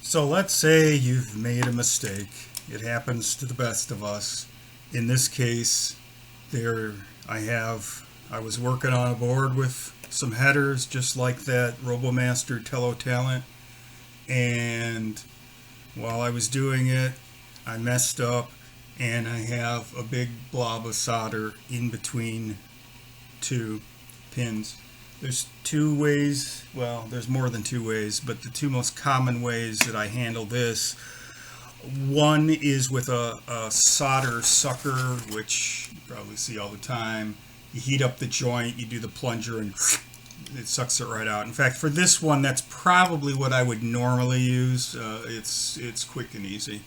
So let's say you've made a mistake. It happens to the best of us. In this case, there I was working on a board with some headers just like that RoboMaster Tello Talent, and while I was doing it, I messed up and I have a big blob of solder in between two pins. There's two ways, well, there's more than two ways, but the two most common ways that I handle this. One is with a solder sucker, which you probably see all the time. You heat up the joint, you do the plunger, and it sucks it right out. In fact, for this one, that's probably what I would normally use. It's quick and easy.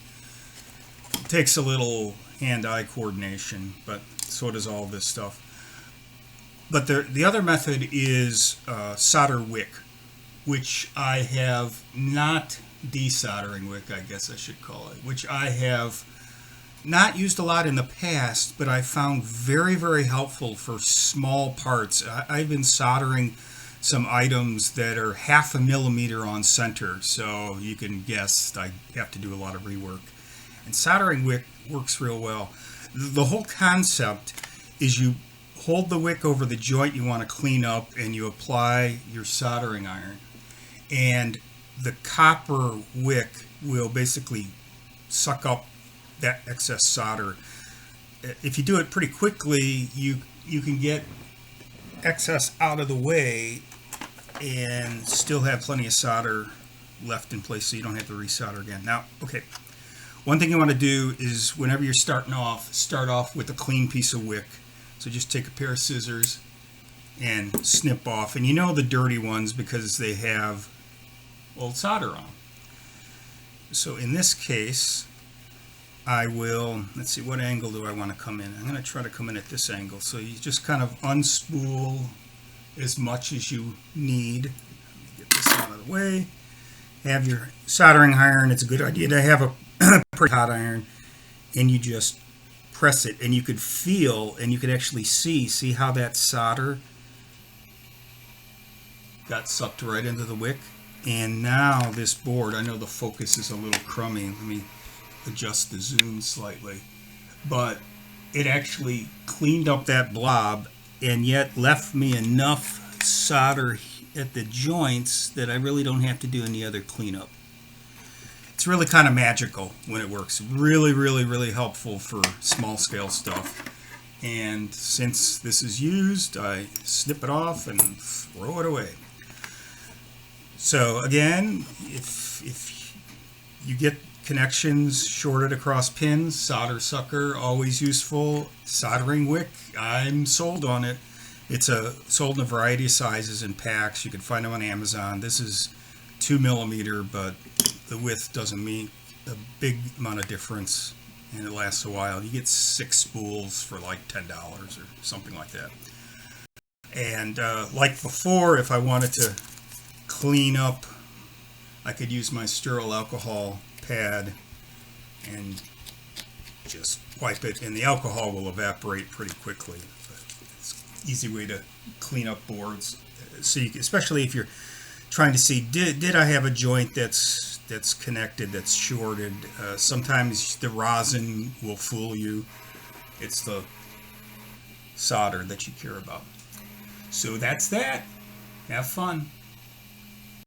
It takes a little hand-eye coordination, but so does all this stuff. But the other method is solder wick, which I have not desoldering wick, I guess I should call it, which I have not used a lot in the past, but I found very, very helpful for small parts. I've been soldering some items that are 0.5 millimeter on center, so you can guess I have to do a lot of rework. And soldering wick works real well. The whole concept is you hold the wick over the joint you want to clean up and you apply your soldering iron. And the copper wick will basically suck up that excess solder. If you do it pretty quickly, you can get excess out of the way and still have plenty of solder left in place so you don't have to resolder again. Now, okay, one thing you want to do is whenever you're starting off, start off with a clean piece of wick. So just take a pair of scissors and snip off. And you know the dirty ones because they have old solder on. So in this case, I will, let's see, what angle do I want to come in? I'm going to try to come in at this angle. So you just kind of unspool as much as you need. Get this out of the way. Have your soldering iron. It's a good idea to have a pretty hot iron. And you just press it, and you could feel and you could actually see how that solder got sucked right into the wick. And now this board, I know the focus is a little crummy. Let me adjust the zoom slightly, but it actually cleaned up that blob and yet left me enough solder at the joints that I really don't have to do any other cleanup. It's really kind of magical when it works. Really, really, really helpful for small scale stuff. And since this is used, I snip it off and throw it away. So again, if you get connections shorted across pins, solder sucker, always useful. Soldering wick, I'm sold on it. It's sold in a variety of sizes and packs. You can find them on Amazon. This is 2 millimeter, but the width doesn't make a big amount of difference, and it lasts a while. You get 6 spools for like $10 or something like that. And like before, if I wanted to clean up, I could use my sterile alcohol pad and just wipe it, and the alcohol will evaporate pretty quickly. But it's an easy way to clean up boards. So you can, especially if you're trying to see, did I have a joint that's connected, that's shorted. Sometimes the rosin will fool you. It's the solder that you care about. So that's that. Have fun.